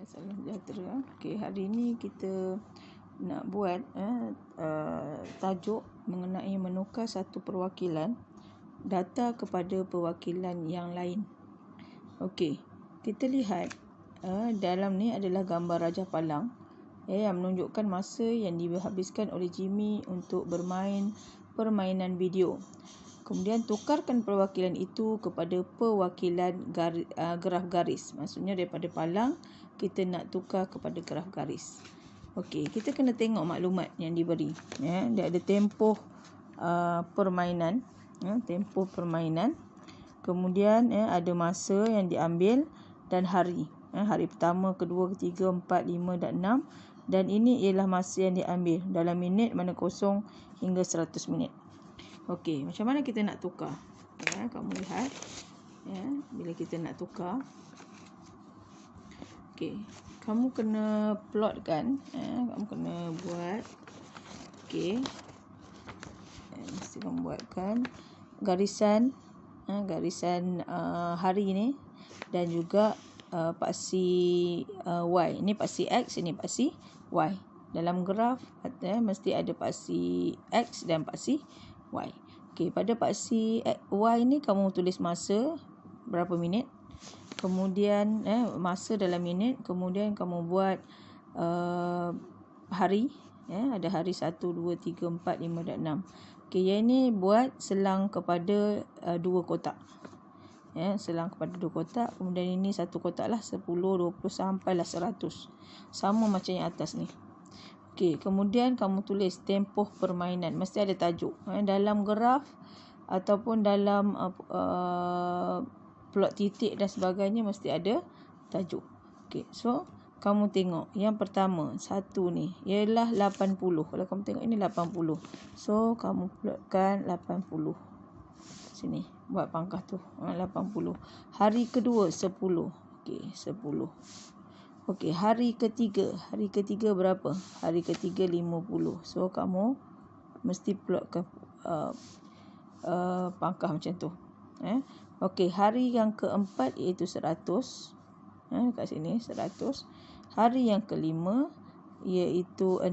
Salam sejahtera. Okey, hari ini kita nak buat tajuk mengenai menukar satu perwakilan data kepada perwakilan yang lain. Okey, kita lihat dalam ni adalah gambar Raja Palang yang menunjukkan masa yang dihabiskan oleh Jimmy untuk bermain permainan video. Kemudian tukarkan perwakilan itu kepada perwakilan graf garis. Maksudnya daripada palang kita nak tukar kepada graf garis. Okey, kita kena tengok maklumat yang diberi. Dia ada tempoh permainan, tempoh permainan. Kemudian ada masa yang diambil dan hari. Hari pertama, kedua, ketiga, 4, 5 dan 6. Dan ini ialah masa yang diambil dalam minit mana kosong hingga 100 minit. Okey, macam mana kita nak tukar? Kamu lihat. Bila kita nak tukar. Okey, kamu kena plotkan. Kamu kena buat. Okey. Mesti kamu buatkan garisan. Garisan hari ni. Dan juga paksi Y. Ini paksi X, ini paksi Y. Dalam graf mesti ada paksi X dan paksi Y. Okey, pada paksi Y ni kamu tulis masa berapa minit. Kemudian masa dalam minit. Kemudian kamu buat hari. Ada hari 1, 2, 3, 4, 5 dan 6. Okey, yang ini buat selang kepada 2 kotak. Selang kepada 2 kotak. Kemudian ini 1 kotak lah. 10, 20 sampailah 100. Sama macam yang atas ni. Okey, kemudian kamu tulis tempoh permainan. Mesti ada tajuk. Dalam graf ataupun dalam plot titik dan sebagainya mesti ada tajuk. Okey, so kamu tengok yang pertama, satu ni ialah 80. Kalau kamu tengok ini 80. So kamu plotkan 80. Sini, buat pangkah tu. 80. Hari kedua 10. Okey, 10. Okey, hari ketiga. Hari ketiga berapa? Hari ketiga 50. So, kamu mesti plotkan pangkah macam tu. Okey, hari yang keempat iaitu 100. Kat sini 100. Hari yang kelima iaitu 60.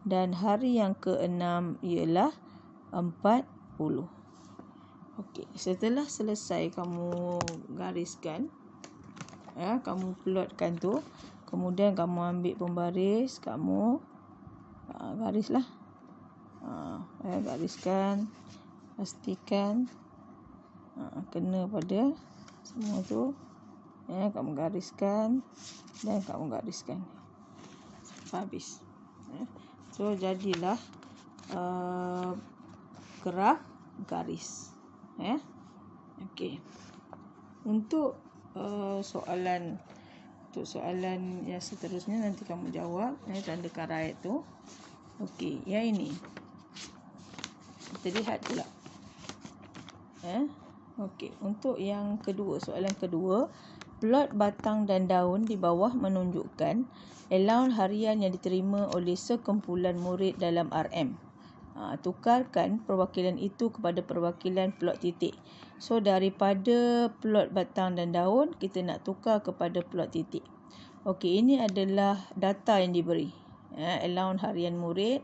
Dan hari yang keenam ialah 40. Okey, setelah selesai kamu gariskan. Kamu plotkan tu. Kemudian kamu ambil pembaris. Kamu garislah. Gariskan. Pastikan kena pada semua tu. Kamu gariskan. Dan kamu gariskan. Sampai habis. So jadilah graf garis. Okey. Untuk soalan yang seterusnya nanti kamu jawab tandakan right tu. Okey, yang ini kita lihat pula. Okey, untuk yang kedua, soalan kedua, plot batang dan daun di bawah menunjukkan allowance harian yang diterima oleh sekumpulan murid dalam RM. Tukarkan perwakilan itu kepada perwakilan plot titik. So daripada plot batang dan daun kita nak tukar kepada plot titik. Okey, ini adalah data yang diberi. Allowance harian murid.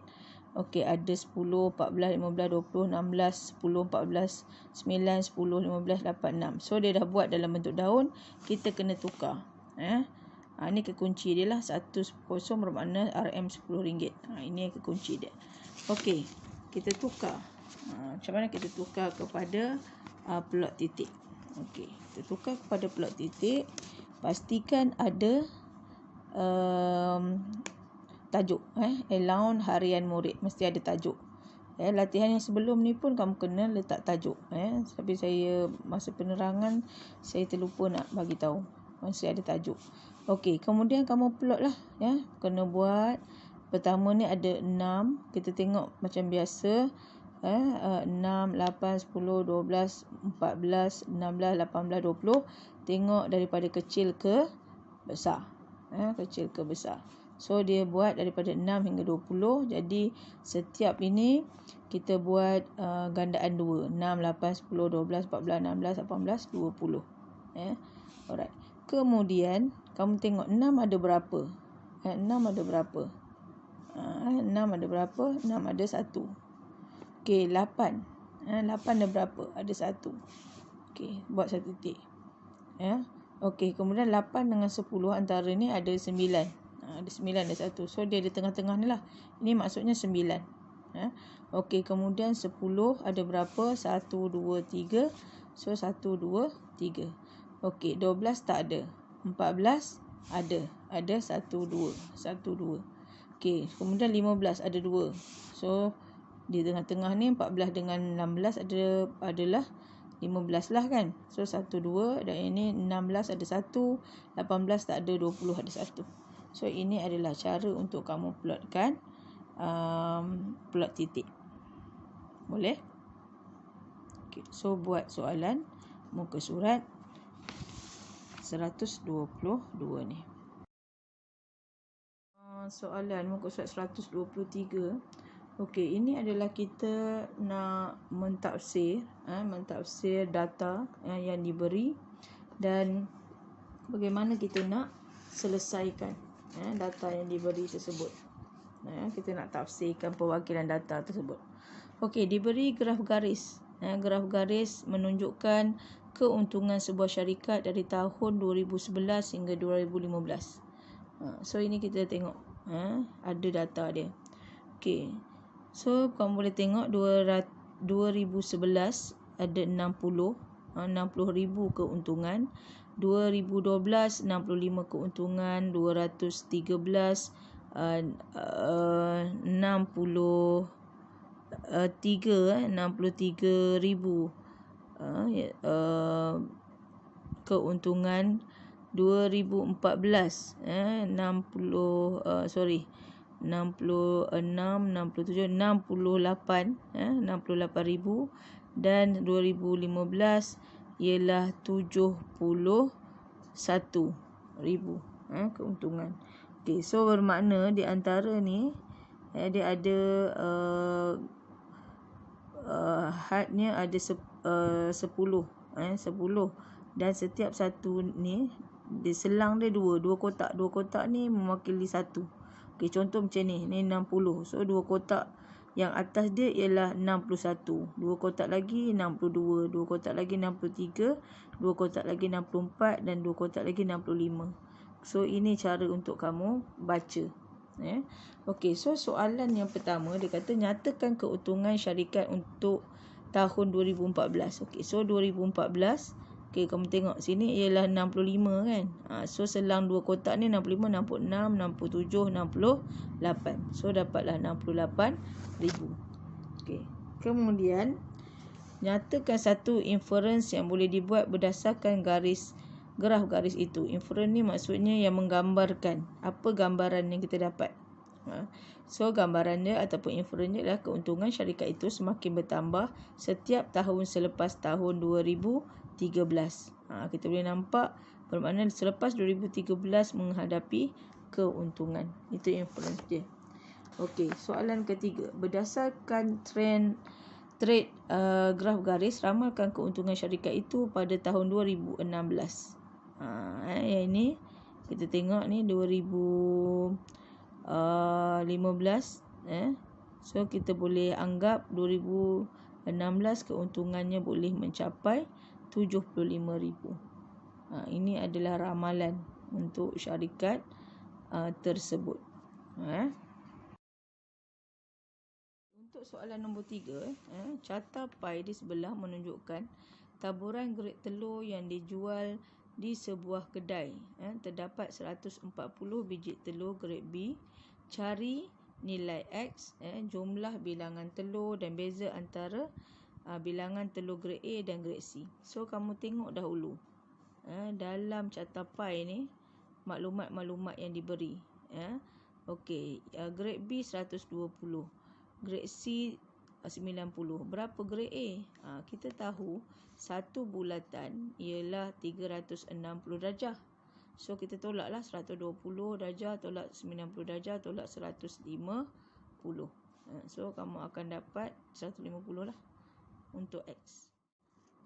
Okey, ada 10, 14, 15, 20, 16, 10, 14, 9, 10, 15, 8, 6. So dia dah buat dalam bentuk daun, kita kena tukar. Ini kekunci dia lah. 10 bermakna RM RM10. Ini kekunci dia. Okey, kita tukar. Macam mana kita tukar kepada plot titik? Okey, kita tukar kepada plot titik. Pastikan ada tajuk. Allowance harian murid. Mesti ada tajuk. Latihan yang sebelum ni pun kamu kena letak tajuk. Tapi saya masa penerangan saya terlupa nak bagi tahu. Mesti ada tajuk. Okey, kemudian kamu plot lah. Kena buat. Pertama ni ada 6. Kita tengok macam biasa. 6, 8, 10, 12, 14, 16, 18, 20. Tengok daripada kecil ke besar. Kecil ke besar. So dia buat daripada 6 hingga 20. Jadi setiap ini kita buat gandaan 2. 6, 8, 10, 12, 14, 16, 18, 20. Alright. Kemudian Kamu tengok 6 ada berapa? 6 ada berapa? 6 ada berapa? 6 ada 1. Okey, 8. 8 ada berapa? Ada 1. Okey, buat satu titik. Ya. Okey, kemudian 8 dengan 10 antara ni ada 9. Ada 9 ada 1. So dia di tengah-tengah ni lah. Ini maksudnya 9. Ya. Okey, kemudian 10 ada berapa? 1, 2, 3. So 1, 2, 3. Okey, 12 tak ada. 14 ada. Ada 1, 2. 1, 2. Okey, kemudian 15 ada 2. So di tengah-tengah ni 14 dengan 16 adalah 15 lah kan. So 1, 2 dan ini 16 ada 1, 18 tak ada, 20 ada 1. So ini adalah cara untuk kamu plotkan plot titik. Boleh? Okay. So buat soalan muka surat 122 ni. Soalan muka surat 123. Okey, ini adalah kita nak mentafsir data yang diberi dan bagaimana kita nak selesaikan data yang diberi tersebut. Kita nak tafsirkan perwakilan data tersebut. Okey, diberi graf garis. Graf garis menunjukkan keuntungan sebuah syarikat dari tahun 2011 hingga 2015. So ini kita tengok ada data dia. Okey. So kamu boleh tengok 2011 ada 60 ribu keuntungan, 2012 65 keuntungan, 213 63 ribu keuntungan, 2014 68 ribu dan 2015 ialah 71 ribu keuntungan. Okey, so bermakna di antara ni dia ada hadnya ada 10 dan setiap satu ni di selang dia dua kotak. Dua kotak ni mewakili satu. Okey, contoh macam ni 60. So dua kotak yang atas dia ialah 61. Dua kotak lagi 62, dua kotak lagi 63, dua kotak lagi 64 dan dua kotak lagi 65. So ini cara untuk kamu baca. Okey, so soalan yang pertama dia kata nyatakan keuntungan syarikat untuk tahun 2014. Okey, so 2014, okey kamu tengok sini ialah 65 kan. So selang dua kotak ni 65, 66, 67, 68. So dapatlah 68,000. Okey. Kemudian nyatakan satu inference yang boleh dibuat berdasarkan graf garis itu. Inference ni maksudnya yang menggambarkan apa gambaran yang kita dapat. So gambaran dia ataupun inference dia adalah keuntungan syarikat itu semakin bertambah setiap tahun selepas tahun 2013. Kita boleh nampak bermakna selepas 2013 menghadapi keuntungan. Itu inference dia. Okey, soalan ketiga. Berdasarkan trade graf garis, ramalkan keuntungan syarikat itu pada tahun 2016. Yang ini kita tengok ni 2015. So kita boleh anggap 2016 keuntungannya boleh mencapai 75,000. Ini adalah ramalan untuk syarikat tersebut. Untuk soalan nombor 3, carta pie di sebelah menunjukkan taburan grade telur yang dijual di sebuah kedai. Terdapat 140 biji telur grade B. Cari nilai X, jumlah bilangan telur dan beza antara bilangan telur grade A dan grade C. So kamu tengok dahulu dalam carta pie ni maklumat-maklumat yang diberi. Okey, grade B 120, grade C 90. Berapa grade A? Kita tahu satu bulatan ialah 360 darjah. So kita tolaklah 120 darjah tolak 90 darjah tolak 150. So kamu akan dapat 150 lah untuk X.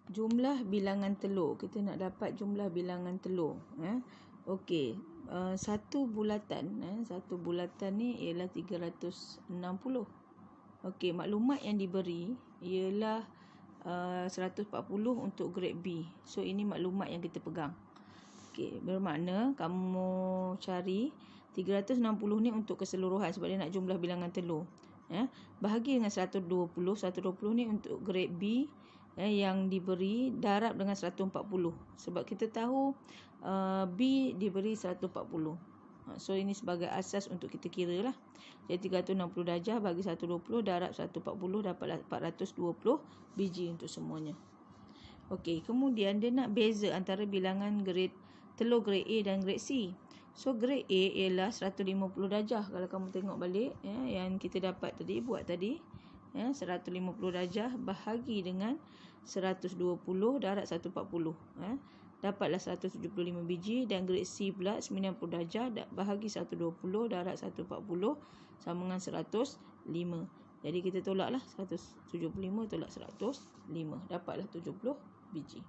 Jumlah bilangan telur. Kita nak dapat jumlah bilangan telur. Okey, satu bulatan ni ialah 360. Okey, maklumat yang diberi ialah 140 untuk grade B. So ini maklumat yang kita pegang. Okey, bermakna kamu cari 360 ni untuk keseluruhan sebab dia nak jumlah bilangan telur. Bahagi dengan 120 ni untuk grade B yang diberi darab dengan 140 sebab kita tahu B diberi 140. So ini sebagai asas untuk kita kira lah. Jadi 360 darjah bagi 120 darab 140 dapatlah 420 biji untuk semuanya. Okey, kemudian dia nak beza antara bilangan telur grade A dan grade C. So grade A ialah 150 darjah. Kalau kamu tengok balik yang kita dapat tadi, buat tadi 150 darjah bahagi dengan 120 darab 140 dapatlah 175 biji. Dan grade C pula 90 darjah bahagi 120 darab 140 sama dengan 105. Jadi kita tolaklah 175 tolak 105 dapatlah 70 biji.